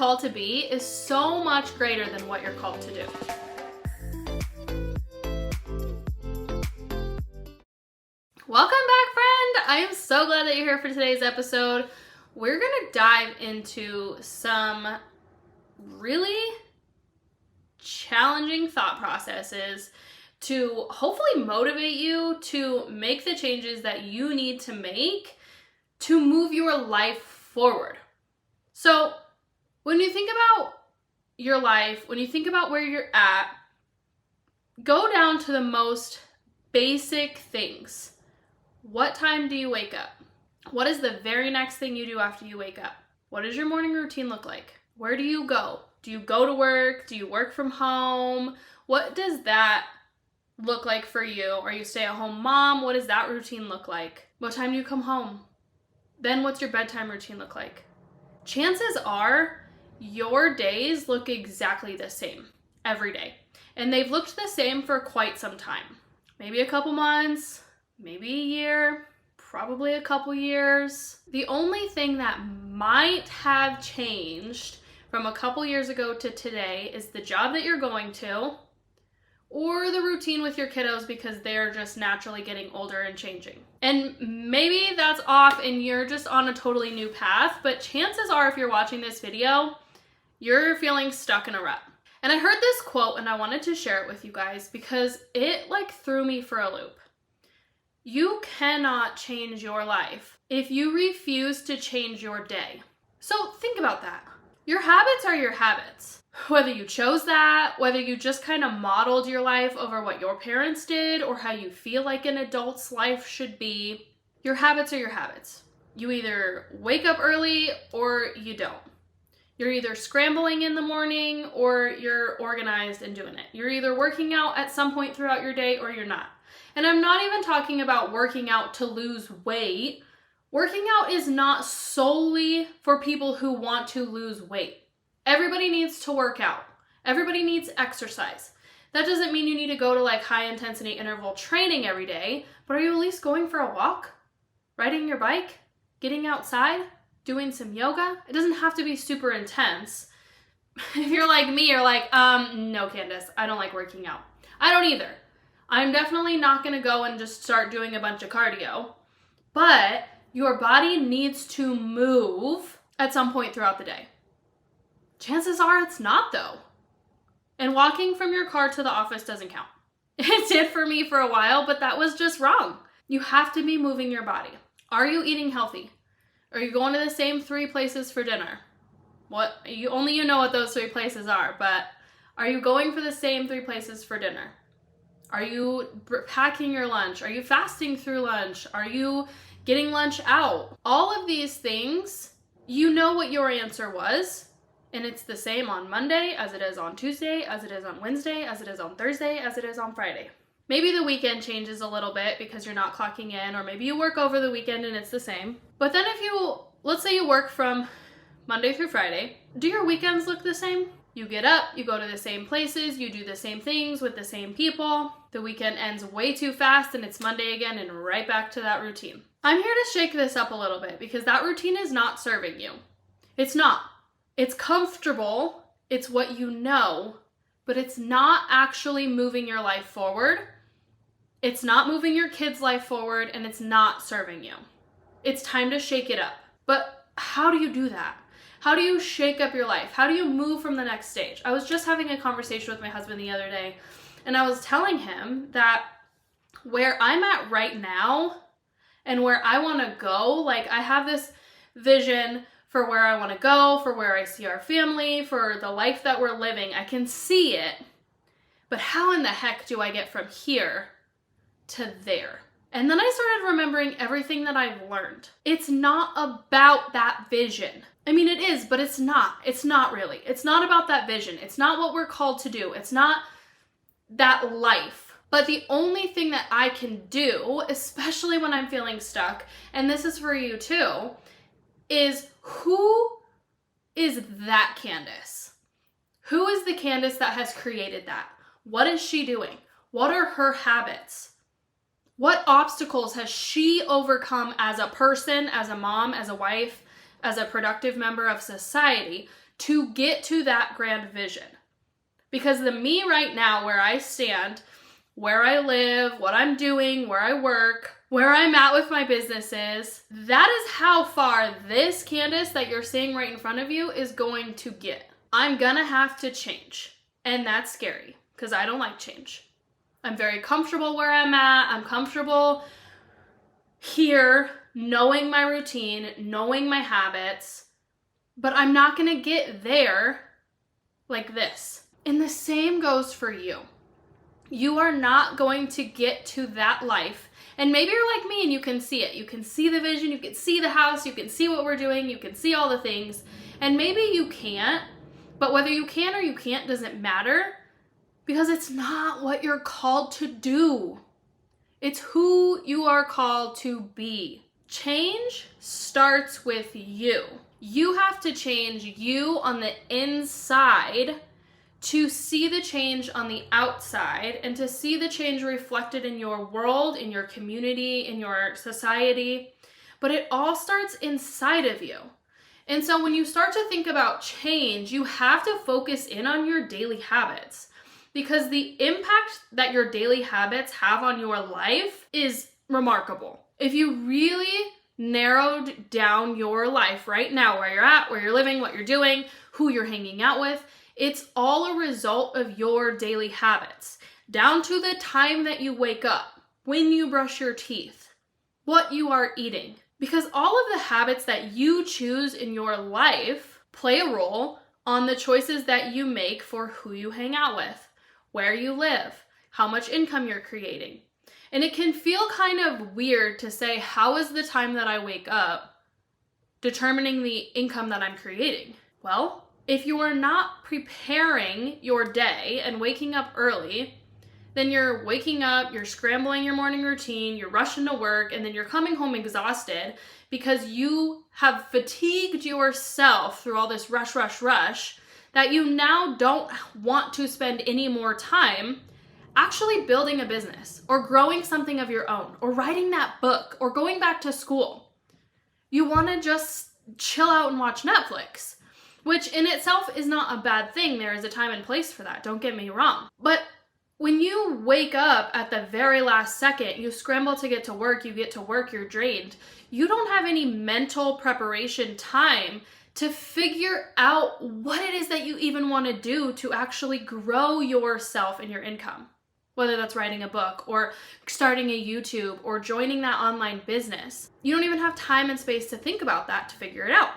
called to be is so much greater than what you're called to do. Welcome back, friend. I am so glad that you're here for today's episode. We're gonna dive into some really challenging thought processes to hopefully motivate you to make the changes that you need to make to move your life forward. So when you think about your life, when you think about where you're at, go down to the most basic things. What time do you wake up? What is the very next thing you do after you wake up? What does your morning routine look like? Where do you go? Do you go to work? Do you work from home? What does that look like for you? Are you a stay-at-home mom? What does that routine look like? What time do you come home? Then what's your bedtime routine look like? Chances are your days look exactly the same every day. And they've looked the same for quite some time. Maybe a couple months, maybe a year, probably a couple years. The only thing that might have changed from a couple years ago to today is the job that you're going to, or the routine with your kiddos because they're just naturally getting older and changing. And maybe that's off and you're just on a totally new path, but chances are if you're watching this video, you're feeling stuck in a rut. And I heard this quote and I wanted to share it with you guys because it threw me for a loop. You cannot change your life if you refuse to change your day. So think about that. Your habits are your habits. Whether you chose that, whether you just kind of modeled your life over what your parents did or how you feel like an adult's life should be, your habits are your habits. You either wake up early or you don't. You're either scrambling in the morning or you're organized and doing it. You're either working out at some point throughout your day or you're not. And I'm not even talking about working out to lose weight. Working out is not solely for people who want to lose weight. Everybody needs to work out. Everybody needs exercise. That doesn't mean you need to go to high intensity interval training every day, but are you at least going for a walk? Riding your bike? Getting outside? Doing some yoga? It doesn't have to be super intense. If you're like me, you're like, no, Candace, I don't like working out. I don't either. I'm definitely not going to go and just start doing a bunch of cardio, but your body needs to move at some point throughout the day. Chances are it's not though. And walking from your car to the office doesn't count. It did for me for a while, but that was just wrong. You have to be moving your body. Are you eating healthy? Are you going to the same 3 places for dinner? Only you know what those 3 places are, but are you going for the same 3 places for dinner? Are you packing your lunch? Are you fasting through lunch? Are you getting lunch out? All of these things, you know what your answer was. And it's the same on Monday as it is on Tuesday, as it is on Wednesday, as it is on Thursday, as it is on Friday. Maybe the weekend changes a little bit because you're not clocking in, or maybe you work over the weekend and it's the same. But then let's say you work from Monday through Friday, do your weekends look the same? You get up, you go to the same places, you do the same things with the same people. The weekend ends way too fast and it's Monday again and right back to that routine. I'm here to shake this up a little bit because that routine is not serving you. It's not. It's comfortable, it's what you know, but it's not actually moving your life forward. It's not moving your kids' life forward, and it's not serving you. It's time to shake it up. But how do you do that? How do you shake up your life? How do you move from the next stage? I was just having a conversation with my husband the other day, and I was telling him that where I'm at right now and where I want to go, I have this vision for where I want to go, for where I see our family, for the life that we're living. I can see it, but how in the heck do I get from here to there? And then I started remembering everything that I've learned. It's not about that vision. I mean, it is, but it's not. It's not really. It's not about that vision. It's not what we're called to do. It's not that life. But the only thing that I can do, especially when I'm feeling stuck, and this is for you too, is who is that Candace? Who is the Candace that has created that? What is she doing? What are her habits? What obstacles has she overcome as a person, as a mom, as a wife, as a productive member of society to get to that grand vision. Because the me right now, where I stand, where I live, what I'm doing, where I work, where I'm at with my businesses, that is how far this Candace that you're seeing right in front of you is going to get. I'm gonna have to change. And that's scary because I don't like change. I'm very comfortable where I'm at. I'm comfortable here, knowing my routine, knowing my habits, but I'm not gonna get there like this. And the same goes for you. You are not going to get to that life. And maybe you're like me and you can see it. You can see the vision, you can see the house, you can see what we're doing, you can see all the things. And maybe you can't, but whether you can or you can't doesn't matter because it's not what you're called to do. It's who you are called to be. Change starts with you. You have to change you on the inside to see the change on the outside and to see the change reflected in your world, in your community, in your society. But it all starts inside of you. And so when you start to think about change, you have to focus in on your daily habits because the impact that your daily habits have on your life is remarkable. If you really narrowed down your life right now, where you're at, where you're living, what you're doing, who you're hanging out with, it's all a result of your daily habits, down to the time that you wake up, when you brush your teeth, what you are eating. Because all of the habits that you choose in your life play a role on the choices that you make for who you hang out with, where you live, how much income you're creating. And it can feel kind of weird to say, how is the time that I wake up determining the income that I'm creating? Well, if you are not preparing your day and waking up early, then you're waking up, you're scrambling your morning routine, you're rushing to work, and then you're coming home exhausted because you have fatigued yourself through all this rush, that you now don't want to spend any more time actually building a business or growing something of your own or writing that book or going back to school. You want to just chill out and watch Netflix, which in itself is not a bad thing. There is a time and place for that, don't get me wrong. But when you wake up at the very last second, you scramble to get to work, you get to work, you're drained. You don't have any mental preparation time to figure out what it is that you even want to do to actually grow yourself and your income. Whether that's writing a book or starting a YouTube or joining that online business. You don't even have time and space to think about that to figure it out.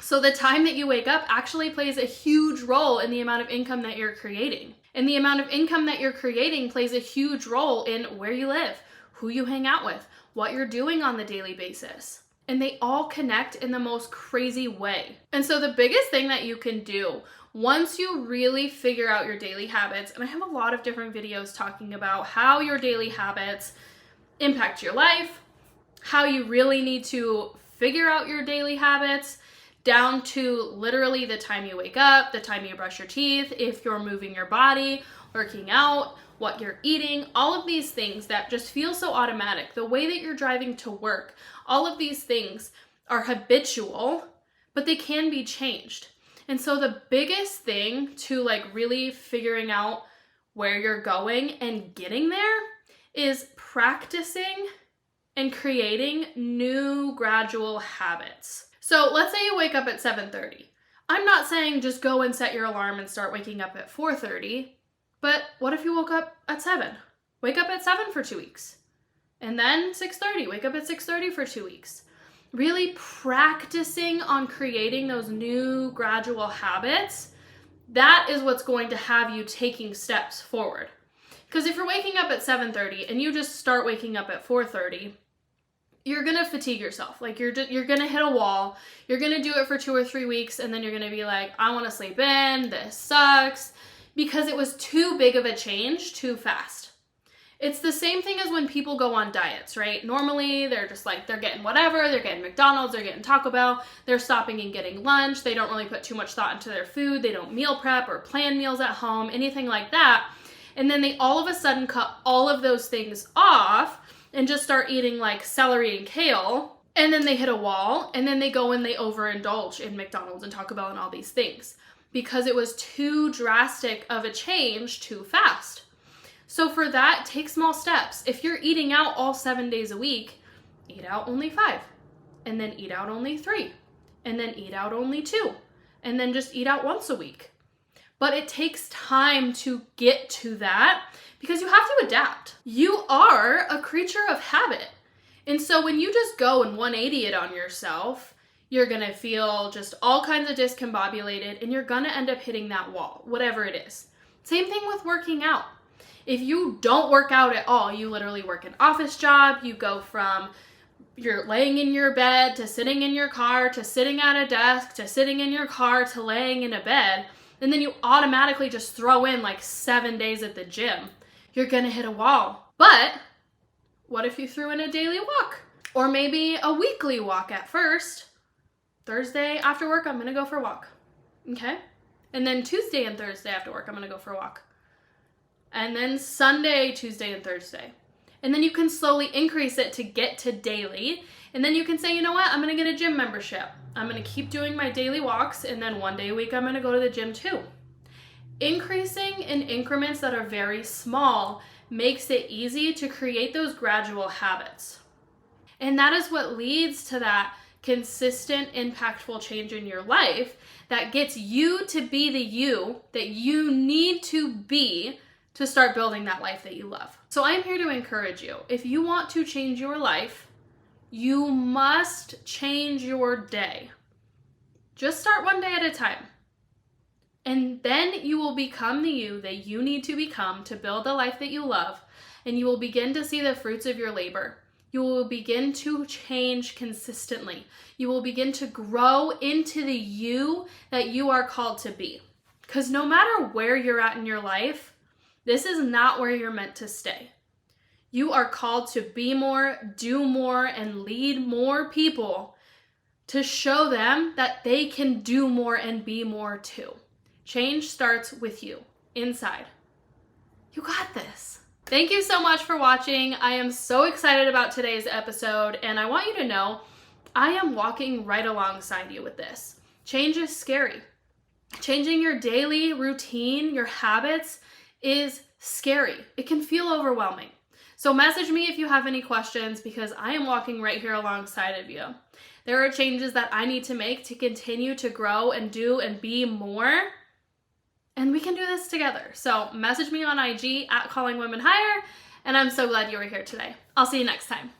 So the time that you wake up actually plays a huge role in the amount of income that you're creating. And the amount of income that you're creating plays a huge role in where you live, who you hang out with, what you're doing on the daily basis. And they all connect in the most crazy way. And so the biggest thing that you can do once you really figure out your daily habits, and I have a lot of different videos talking about how your daily habits impact your life, how you really need to figure out your daily habits, down to literally the time you wake up, the time you brush your teeth, if you're moving your body, working out, what you're eating, all of these things that just feel so automatic, the way that you're driving to work, all of these things are habitual, but they can be changed. And so the biggest thing to really figuring out where you're going and getting there is practicing and creating new gradual habits. So let's say you wake up at 7:30. I'm not saying just go and set your alarm and start waking up at 4:30, but what if you woke up at 7? Wake up at 7 for 2 weeks. And then 6:30, wake up at 6:30 for 2 weeks. Really practicing on creating those new gradual habits, that is what's going to have you taking steps forward. Because if you're waking up at 7:30 and you just start waking up at 4:30, you're gonna fatigue yourself. You're gonna hit a wall. You're gonna do it for 2 or 3 weeks, and then you're gonna be like, I want to sleep in. This sucks, because it was too big of a change too fast. It's the same thing as when people go on diets, right? Normally, they're just they're getting whatever. They're getting McDonald's. They're getting Taco Bell. They're stopping and getting lunch. They don't really put too much thought into their food. They don't meal prep or plan meals at home, anything like that. And then they all of a sudden cut all of those things off and just start eating celery and kale, And then they hit a wall, and then they go and they overindulge in McDonald's and Taco Bell and all these things because it was too drastic of a change too fast. So for that, take small steps. If you're eating out all 7 days a week, eat out only 5, and then eat out only 3, and then eat out only 2, and then just eat out once a week. But it takes time to get to that because you have to adapt. You are a creature of habit. And so when you just go and 180 it on yourself, you're going to feel just all kinds of discombobulated, and you're going to end up hitting that wall, whatever it is. Same thing with working out. If you don't work out at all, you literally work an office job, you go from you're laying in your bed to sitting in your car to sitting at a desk to sitting in your car to laying in a bed, and then you automatically just throw in like 7 days at the gym, you're going to hit a wall. But what if you threw in a daily walk? Or maybe a weekly walk at first. Thursday after work, I'm going to go for a walk. Okay? And then Tuesday and Thursday after work, I'm going to go for a walk. And then Sunday, Tuesday, and Thursday. And then you can slowly increase it to get to daily. And then you can say, you know what? I'm going to get a gym membership. I'm going to keep doing my daily walks. And then 1 day a week, I'm going to go to the gym too. Increasing in increments that are very small makes it easy to create those gradual habits. And that is what leads to that consistent, impactful change in your life that gets you to be the you that you need to be to start building that life that you love. So I'm here to encourage you. If you want to change your life, you must change your day. Just start 1 day at a time. And then you will become the you that you need to become to build the life that you love, and you will begin to see the fruits of your labor. You will begin to change consistently. You will begin to grow into the you that you are called to be. Because no matter where you're at in your life, this is not where you're meant to stay. You are called to be more, do more, and lead more people to show them that they can do more and be more too. Change starts with you, inside. You got this. Thank you so much for watching. I am so excited about today's episode, and I want you to know I am walking right alongside you with this. Change is scary. Changing your daily routine, your habits, is scary. It can feel overwhelming. So message me if you have any questions, because I am walking right here alongside of you. There are changes that I need to make to continue to grow and do and be more. And we can do this together. So message me on IG at Calling Women Higher, and I'm so glad you were here today. I'll see you next time.